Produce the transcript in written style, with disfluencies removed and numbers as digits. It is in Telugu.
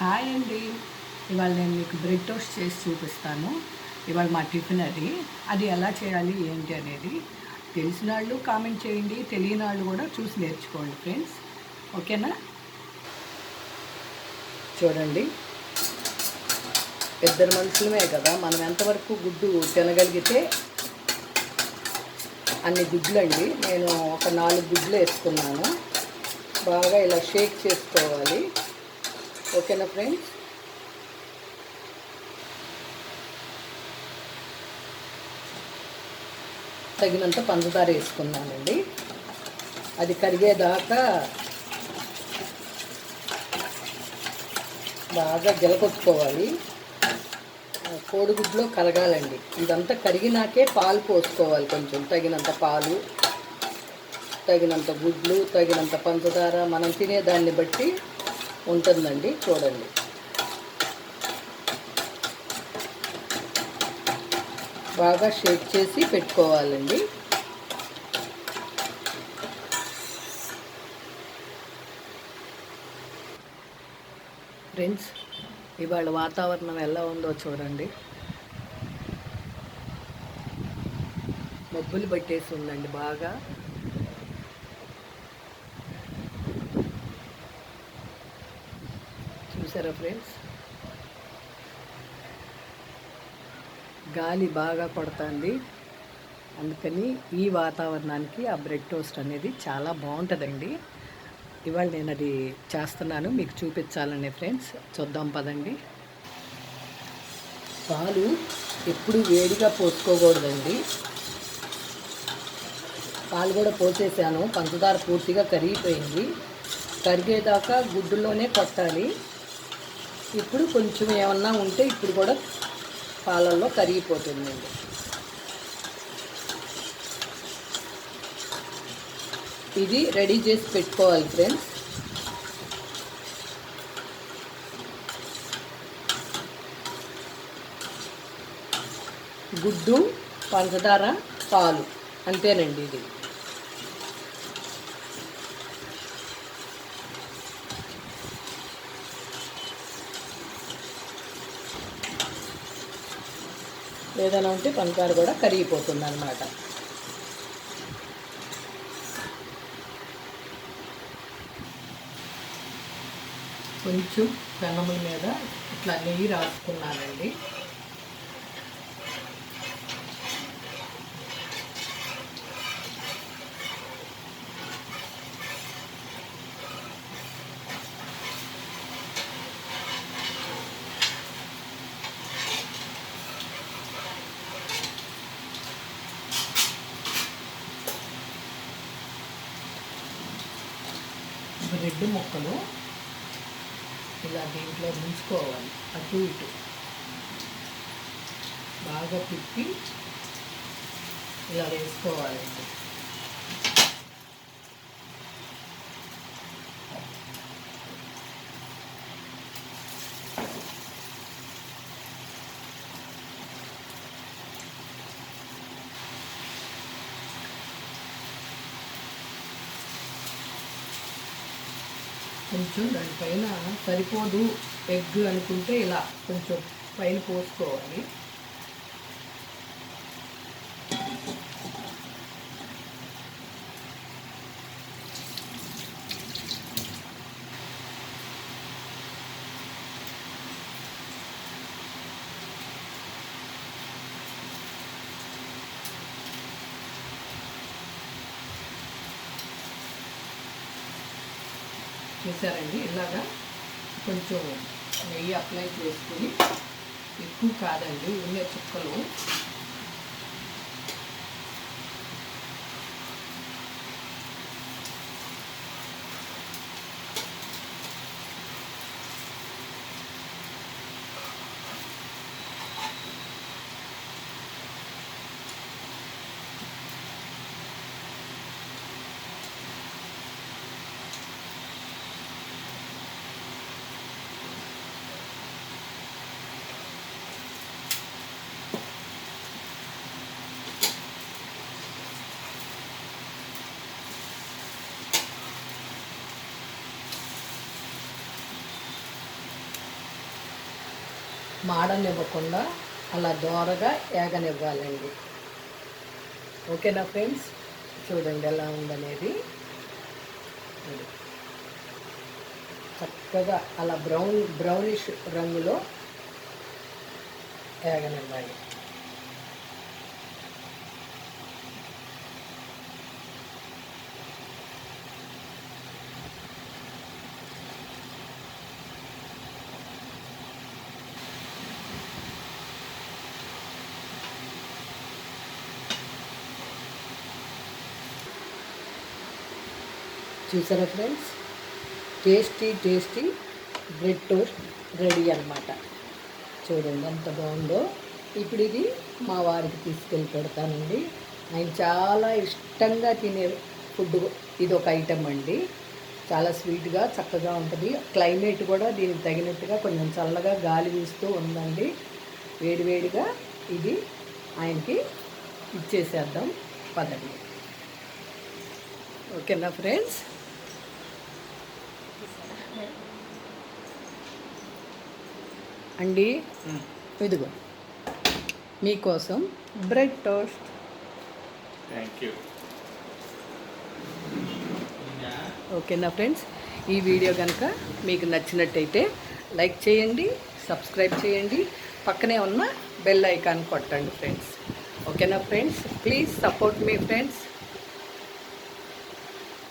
హాయ్ అండి. ఇవాళ నేను మీకు బ్రెడ్ టోస్ట్ చేసి చూపిస్తాను. ఇవాళ మా టిఫిన్ అది. అది ఎలా చేయాలి ఏంటి అనేది తెలిసిన వాళ్ళు కామెంట్ చేయండి. తెలియని వాళ్ళు కూడా చూసి నేర్చుకోండి ఫ్రెండ్స్. ఓకేనా? చూడండి, ఇద్దరు మనుషులమే కదా, మనం ఎంతవరకు గుడ్డు తినగలిగితే అన్ని గుడ్లండి. నేను ఒక 4 గుడ్లు వేసుకున్నాను. బాగా ఇలా షేక్ చేసుకోవాలి. ఓకేనా ఫ్రెండ్స్? తగినంత పంచదార వేసుకున్నానండి. అది కరిగేదాకా బాగా గెలకొట్టుకోవాలి. కోడిగుడ్లో కరగాలండి. ఇదంతా కరిగినాకే పాలు పోసుకోవాలి. కొంచెం తగినంత పాలు, తగినంత గుడ్లు, తగినంత పంచదార మనం తినేదాన్ని బట్టి ఉంటుందండి. చూడండి, బాగా షేక్ చేసి పెట్టుకోవాలండి. ఫ్రెండ్స్, ఇవాళ వాతావరణం ఎలా ఉందో చూడండి. మబ్బులు పట్టేసి ఉందండి బాగా. చూసారా ఫ్రెండ్స్? గాలి బాగా కొడుతుంది. అందుకని ఈ వాతావరణానికి ఆ బ్రెడ్ టోస్ట్ అనేది చాలా బాగుంటుందండి. ఇవాళ నేను అది చేస్తున్నాను, మీకు చూపించాలనే ఫ్రెండ్స్. చూద్దాం పదండి. పాలు ఎప్పుడు వేడిగా పోసుకోకూడదండి. పాలు కూడా పోసేసాను. పంచదార పూర్తిగా కరిగిపోయింది. కరిగేదాకా గుడ్డులోనే కొట్టాలి. ఇప్పుడు కొంచెం ఏమన్నా ఉంటే ఇప్పుడు కూడా పాలల్లో కరిగిపోతుందండి. ఇది రెడీ చేసి పెట్టుకోవాలి ఫ్రెండ్స్. గుడ్డు, పంచదార, పాలు, అంతేనండి. ఇది ఏదైనా ఉంటే పంచదార కూడా కరిగిపోతుంది అన్నమాట. కొంచెం పెనముల మీద ఇట్లా నెయ్యి రాసుకున్నానండి. బ్రెడ్ ముక్కలు ఇలా దీంట్లో ముంచుకోవాలి. అటు ఇటు బాగా తిప్పి ఇలా వేసుకోవాలండి. కొంచెం దానిపైన సరిపోదు ఎగ్ అనుకుంటే ఇలా కొంచెం పైన పోసుకోవాలి. చూసారండి, ఇలాగా కొంచెం నెయ్యి అప్లై చేసుకుని, ఎక్కువ కాదండి, ఉండే చుక్కలు. మాడనివ్వకుండా అలా దోరగా ఏగనివ్వాలండి. ఓకేనా ఫ్రెండ్స్, చూడండి ఎలా ఉందనేది. చక్కగా అలా బ్రౌనిష్ రంగులో ఏగనివ్వాలి. చూసారా friends, tasty bread toast ready అన్నమాట. చూడండి ఎంత బాగుందో. ఇప్పుడు ఇది మా వారికి తీసుకెళ్ళి పెడతానండి. ఆయన చాలా ఇష్టంగా తినే ఫుడ్ ఇది ఒక ఐటెం అండి. చాలా స్వీట్గా చక్కగా ఉంటుంది. క్లైమేట్ కూడా దీనికి తగినట్టుగా కొంచెం చల్లగా గాలి వీస్తూ ఉందండి. వేడివేడిగా ఇది ఆయనకి ఇచ్చేసేద్దాం పదండి. ఓకేనా ఫ్రెండ్స్, అండి ఇదిగో మీకోసం బ్రెడ్ టోస్ట్. Thank you. ఓకేనా ఫ్రెండ్స్, ఈ వీడియో కనుక మీకు నచ్చినట్టయితే లైక్ చేయండి, సబ్స్క్రైబ్ చేయండి, పక్కనే ఉన్న బెల్ ఐకాన్ కొట్టండి ఫ్రెండ్స్. ఓకేనా friends, please support me friends.